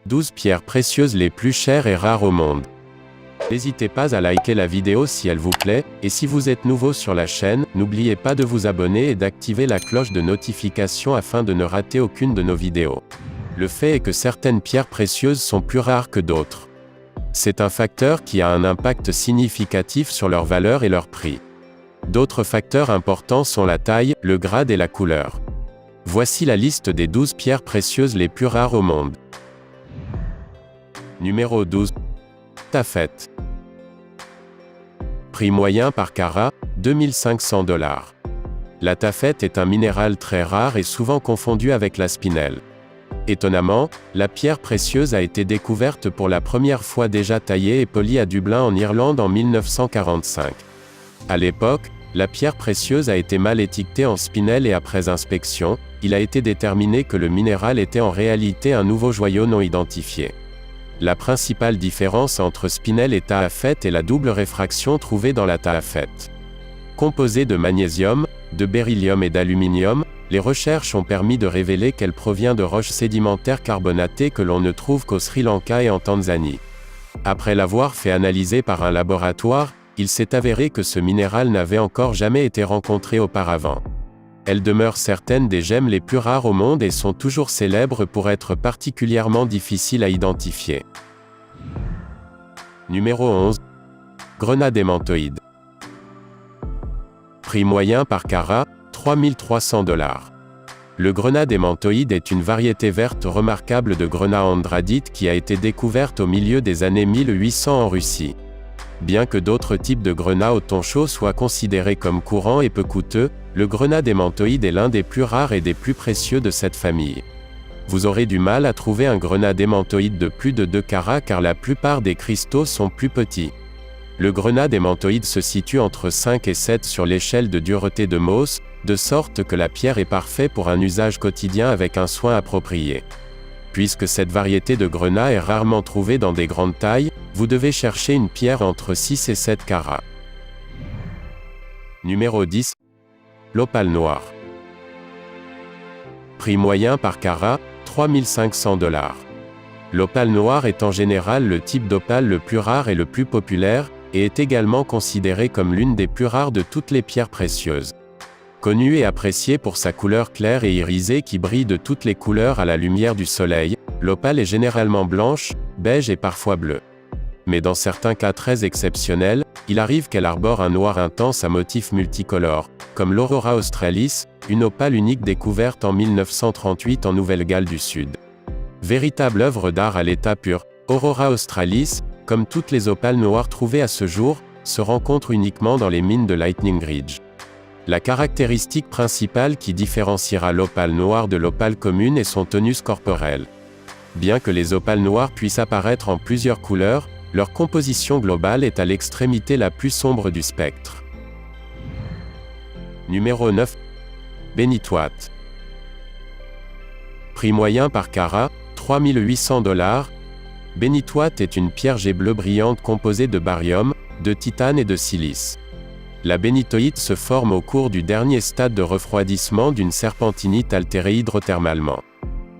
12 pierres précieuses les plus chères et rares au monde. N'hésitez pas à liker la vidéo si elle vous plaît, et si vous êtes nouveau sur la chaîne, n'oubliez pas de vous abonner et d'activer la cloche de notification afin de ne rater aucune de nos vidéos. Le fait est que certaines pierres précieuses sont plus rares que d'autres. C'est un facteur qui a un impact significatif sur leur valeur et leur prix. D'autres facteurs importants sont la taille, le grade et la couleur. Voici la liste des 12 pierres précieuses les plus rares au monde. Numéro 12. Taffette. Prix moyen par carat, 2500 $. La taffette est un minéral très rare et souvent confondu avec la spinelle. Étonnamment, la pierre précieuse a été découverte pour la première fois déjà taillée et polie à Dublin en Irlande en 1945. À l'époque, la pierre précieuse a été mal étiquetée en spinelle et après inspection, il a été déterminé que le minéral était en réalité un nouveau joyau non identifié. La principale différence entre spinelle et taffette est la double réfraction trouvée dans la taffette. Composée de magnésium, de beryllium et d'aluminium, les recherches ont permis de révéler qu'elle provient de roches sédimentaires carbonatées que l'on ne trouve qu'au Sri Lanka et en Tanzanie. Après l'avoir fait analyser par un laboratoire, il s'est avéré que ce minéral n'avait encore jamais été rencontré auparavant. Elles demeurent certaines des gemmes les plus rares au monde et sont toujours célèbres pour être particulièrement difficiles à identifier. Numéro 11. Grenade aimantoïde. Prix moyen par carat, 3300 $. Le grenade aimantoïde est une variété verte remarquable de grenat andradite qui a été découverte au milieu des années 1800 en Russie. Bien que d'autres types de grenats au thon chaud soient considérés comme courants et peu coûteux, le grenade aimantoïde est l'un des plus rares et des plus précieux de cette famille. Vous aurez du mal à trouver un grenade aimantoïde de plus de 2 carats car la plupart des cristaux sont plus petits. Le grenade aimantoïde se situe entre 5 et 7 sur l'échelle de dureté de Mohs, de sorte que la pierre est parfaite pour un usage quotidien avec un soin approprié. Puisque cette variété de grenat est rarement trouvée dans des grandes tailles, vous devez chercher une pierre entre 6 et 7 carats. Numéro 10. L'opale noire. Prix moyen par carat, 3500 $. L'opale noire est en général le type d'opale le plus rare et le plus populaire, et est également considérée comme l'une des plus rares de toutes les pierres précieuses. Connue et appréciée pour sa couleur claire et irisée qui brille de toutes les couleurs à la lumière du soleil, l'opale est généralement blanche, beige et parfois bleue. Mais dans certains cas très exceptionnels, il arrive qu'elle arbore un noir intense à motifs multicolores, comme l'Aurora australis, une opale unique découverte en 1938 en Nouvelle-Galles du Sud. Véritable œuvre d'art à l'état pur, Aurora australis, comme toutes les opales noires trouvées à ce jour, se rencontre uniquement dans les mines de Lightning Ridge. La caractéristique principale qui différenciera l'opale noire de l'opale commune est son tonus corporel. Bien que les opales noires puissent apparaître en plusieurs couleurs, leur composition globale est à l'extrémité la plus sombre du spectre. Numéro 9. Bénitoite. Prix moyen par carat, 3800 $. Bénitoite est une pierre jet bleu brillante composée de barium, de titane et de silice. La bénitoïte se forme au cours du dernier stade de refroidissement d'une serpentinite altérée hydrothermalement.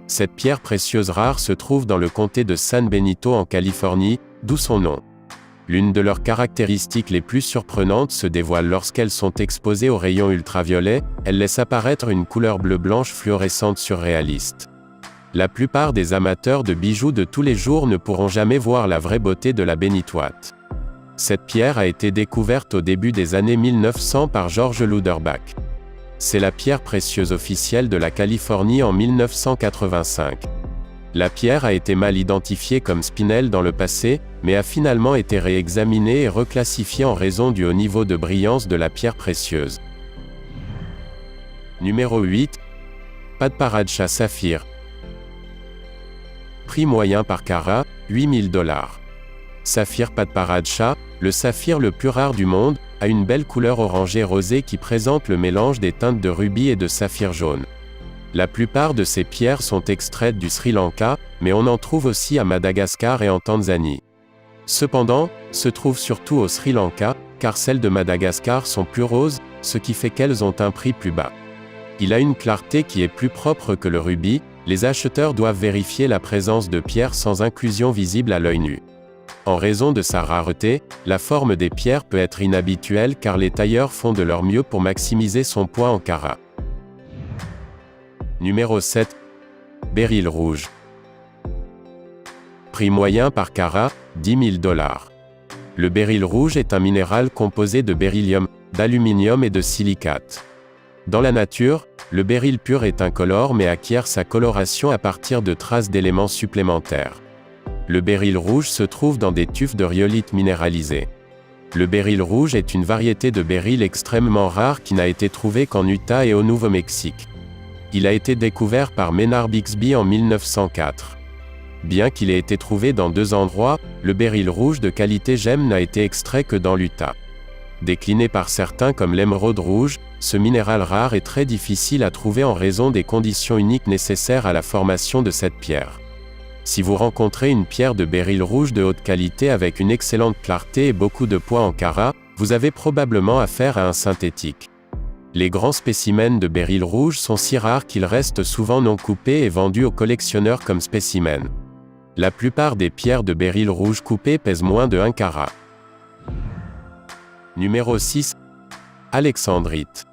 Cette pierre précieuse rare se trouve dans le comté de San Benito en Californie, d'où son nom. L'une de leurs caractéristiques les plus surprenantes se dévoile lorsqu'elles sont exposées aux rayons ultraviolets, elles laissent apparaître une couleur bleu-blanche fluorescente surréaliste. La plupart des amateurs de bijoux de tous les jours ne pourront jamais voir la vraie beauté de la bénitoite. Cette pierre a été découverte au début des années 1900 par George Louderbach. C'est la pierre précieuse officielle de la Californie en 1985. La pierre a été mal identifiée comme spinelle dans le passé, mais a finalement été réexaminée et reclassifiée en raison du haut niveau de brillance de la pierre précieuse. Numéro 8. Padparadscha saphir. Prix moyen par carat, 8000 $. Saphir Padparadscha, le saphir le plus rare du monde, a une belle couleur orangée rosée qui présente le mélange des teintes de rubis et de saphir jaune. La plupart de ces pierres sont extraites du Sri Lanka, mais on en trouve aussi à Madagascar et en Tanzanie. Cependant, se trouvent surtout au Sri Lanka, car celles de Madagascar sont plus roses, ce qui fait qu'elles ont un prix plus bas. Il a une clarté qui est plus propre que le rubis, Les acheteurs doivent vérifier la présence de pierres sans inclusion visible à l'œil nu. En raison de sa rareté, la forme des pierres peut être inhabituelle car les tailleurs font de leur mieux pour maximiser son poids en carats. Numéro 7. Béryl rouge. Prix moyen par carat, 10 000 $. Le béryl rouge est un minéral composé de beryllium, d'aluminium et de silicate. Dans la nature, le béryl pur est incolore mais acquiert sa coloration à partir de traces d'éléments supplémentaires. Le béryl rouge se trouve dans des tufs de rhyolite minéralisés. Le béryl rouge est une variété de béryl extrêmement rare qui n'a été trouvée qu'en Utah et au Nouveau-Mexique. Il a été découvert par Maynard Bixby en 1904. Bien qu'il ait été trouvé dans 2 endroits, le béryl rouge de qualité gemme n'a été extrait que dans l'Utah. Décliné par certains comme l'émeraude rouge, ce minéral rare est très difficile à trouver en raison des conditions uniques nécessaires à la formation de cette pierre. Si vous rencontrez une pierre de béryl rouge de haute qualité avec une excellente clarté et beaucoup de poids en carats, vous avez probablement affaire à un synthétique. Les grands spécimens de béryl rouge sont si rares qu'ils restent souvent non coupés et vendus aux collectionneurs comme spécimens. La plupart des pierres de béryl rouge coupées pèsent moins de 1 carat. Numéro 6. Alexandrite.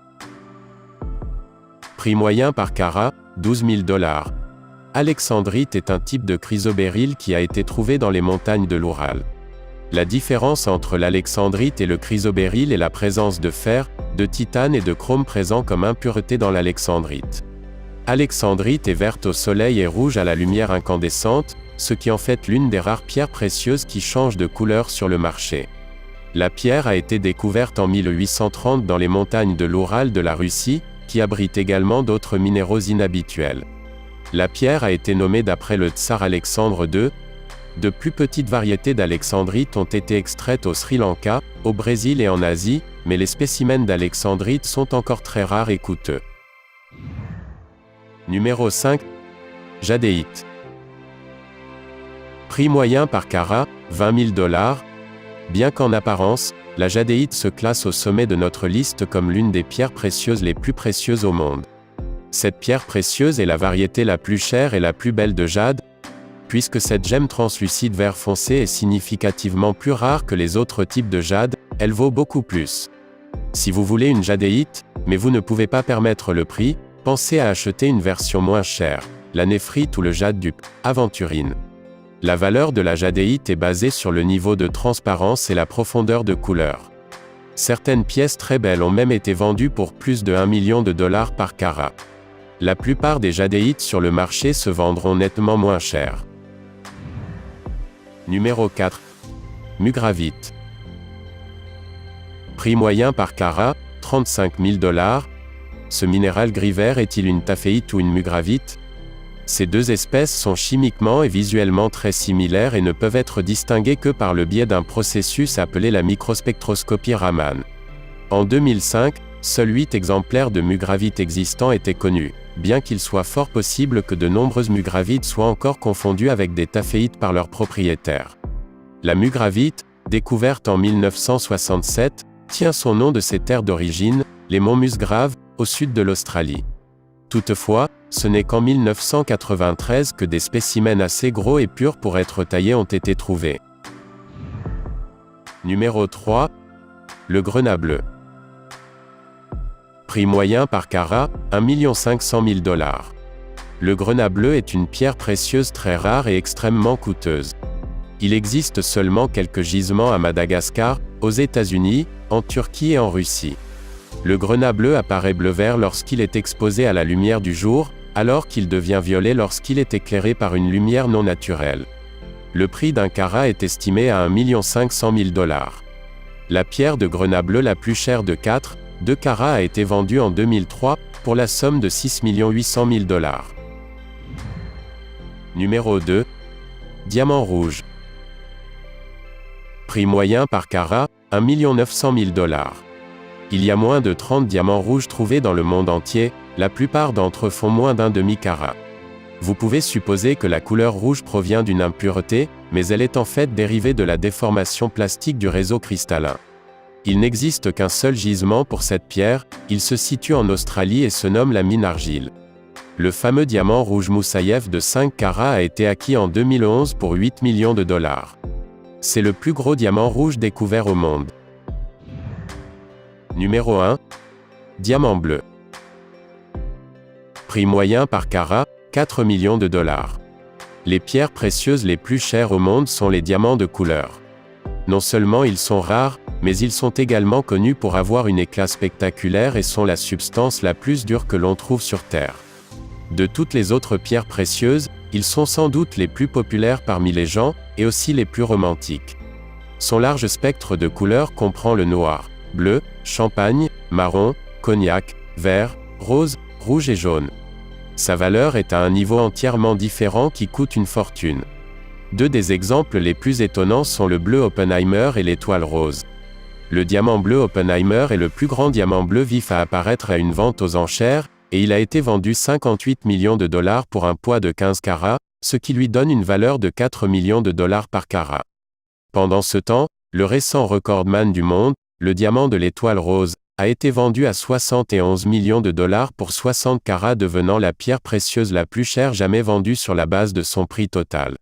Prix moyen par carat, 12 000 $. Alexandrite est un type de chrysobéryl qui a été trouvé dans les montagnes de l'Oural. La différence entre l'alexandrite et le chrysobéryl est la présence de fer, de titane et de chrome présents comme impuretés dans l'alexandrite. Alexandrite est verte au soleil et rouge à la lumière incandescente, ce qui en fait l'une des rares pierres précieuses qui changent de couleur sur le marché. La pierre a été découverte en 1830 dans les montagnes de l'Oural de la Russie, qui abritent également d'autres minéraux inhabituels. La pierre a été nommée d'après le tsar Alexandre II. De plus petites variétés d'alexandrite ont été extraites au Sri Lanka, au Brésil et en Asie, mais les spécimens d'alexandrite sont encore très rares et coûteux. Numéro 5. Jadéite. Prix moyen par carat, 20 000 $. Bien qu'en apparence, la jadéite se classe au sommet de notre liste comme l'une des pierres précieuses les plus précieuses au monde. Cette pierre précieuse est la variété la plus chère et la plus belle de jade, puisque cette gemme translucide vert foncé est significativement plus rare que les autres types de jade, elle vaut beaucoup plus. Si vous voulez une jadéite, mais vous ne pouvez pas permettre le prix, pensez à acheter une version moins chère, la néphrite ou le jade du aventurine. La valeur de la jadéite est basée sur le niveau de transparence et la profondeur de couleur. Certaines pièces très belles ont même été vendues pour plus de $1 million par carat. La plupart des jadéites sur le marché se vendront nettement moins cher. Numéro 4. Mugravite. Prix moyen par carat, 35 000 $. Ce minéral gris vert est-il une taphéite ou une mugravite? Ces deux espèces sont chimiquement et visuellement très similaires et ne peuvent être distinguées que par le biais d'un processus appelé la microspectroscopie Raman. En 2005, seuls 8 exemplaires de mugravite existants étaient connus, bien qu'il soit fort possible que de nombreuses mugravites soient encore confondues avec des taphéites par leurs propriétaires. La mugravite, découverte en 1967, tient son nom de ses terres d'origine, les monts Musgrave, au sud de l'Australie. Toutefois, ce n'est qu'en 1993 que des spécimens assez gros et purs pour être taillés ont été trouvés. Numéro 3. Le grenat bleu. Prix moyen par carat, 1 500 000 $. Le grenat bleu est une pierre précieuse très rare et extrêmement coûteuse. Il existe seulement quelques gisements à Madagascar, aux États-Unis, en Turquie et en Russie. Le grenat bleu apparaît bleu-vert lorsqu'il est exposé à la lumière du jour, alors qu'il devient violet lorsqu'il est éclairé par une lumière non naturelle. Le prix d'un carat est estimé à 1 500 000 $. La pierre de grenat bleu la plus chère de 2 carats a été vendue en 2003, pour la somme de 6 800 000 $. Numéro 2. Diamant rouge. Prix moyen par carat, 1 900 000 $. Il y a moins de 30 diamants rouges trouvés dans le monde entier, la plupart d'entre eux font moins d'un demi-carat. Vous pouvez supposer que la couleur rouge provient d'une impureté, mais elle est en fait dérivée de la déformation plastique du réseau cristallin. Il n'existe qu'un seul gisement pour cette pierre, il se situe en Australie et se nomme la mine argile. Le fameux diamant rouge Moussaïev de 5 carats a été acquis en 2011 pour 8 millions de dollars. C'est le plus gros diamant rouge découvert au monde. Numéro 1. Diamant bleu. Prix moyen par carat, 4 millions de dollars. Les pierres précieuses les plus chères au monde sont les diamants de couleur. Non seulement ils sont rares, mais ils sont également connus pour avoir une éclat spectaculaire et sont la substance la plus dure que l'on trouve sur Terre. De toutes les autres pierres précieuses, ils sont sans doute les plus populaires parmi les gens, et aussi les plus romantiques. Son large spectre de couleurs comprend le noir, bleu, champagne, marron, cognac, vert, rose, rouge et jaune. Sa valeur est à un niveau entièrement différent qui coûte une fortune. Deux des exemples les plus étonnants sont le bleu Oppenheimer et l'étoile rose. Le diamant bleu Oppenheimer est le plus grand diamant bleu vif à apparaître à une vente aux enchères, et il a été vendu 58 millions de dollars pour un poids de 15 carats, ce qui lui donne une valeur de 4 millions de dollars par carat. Pendant ce temps, le récent recordman du monde, le diamant de l'étoile rose, a été vendu à 71 millions de dollars pour 60 carats, devenant la pierre précieuse la plus chère jamais vendue sur la base de son prix total.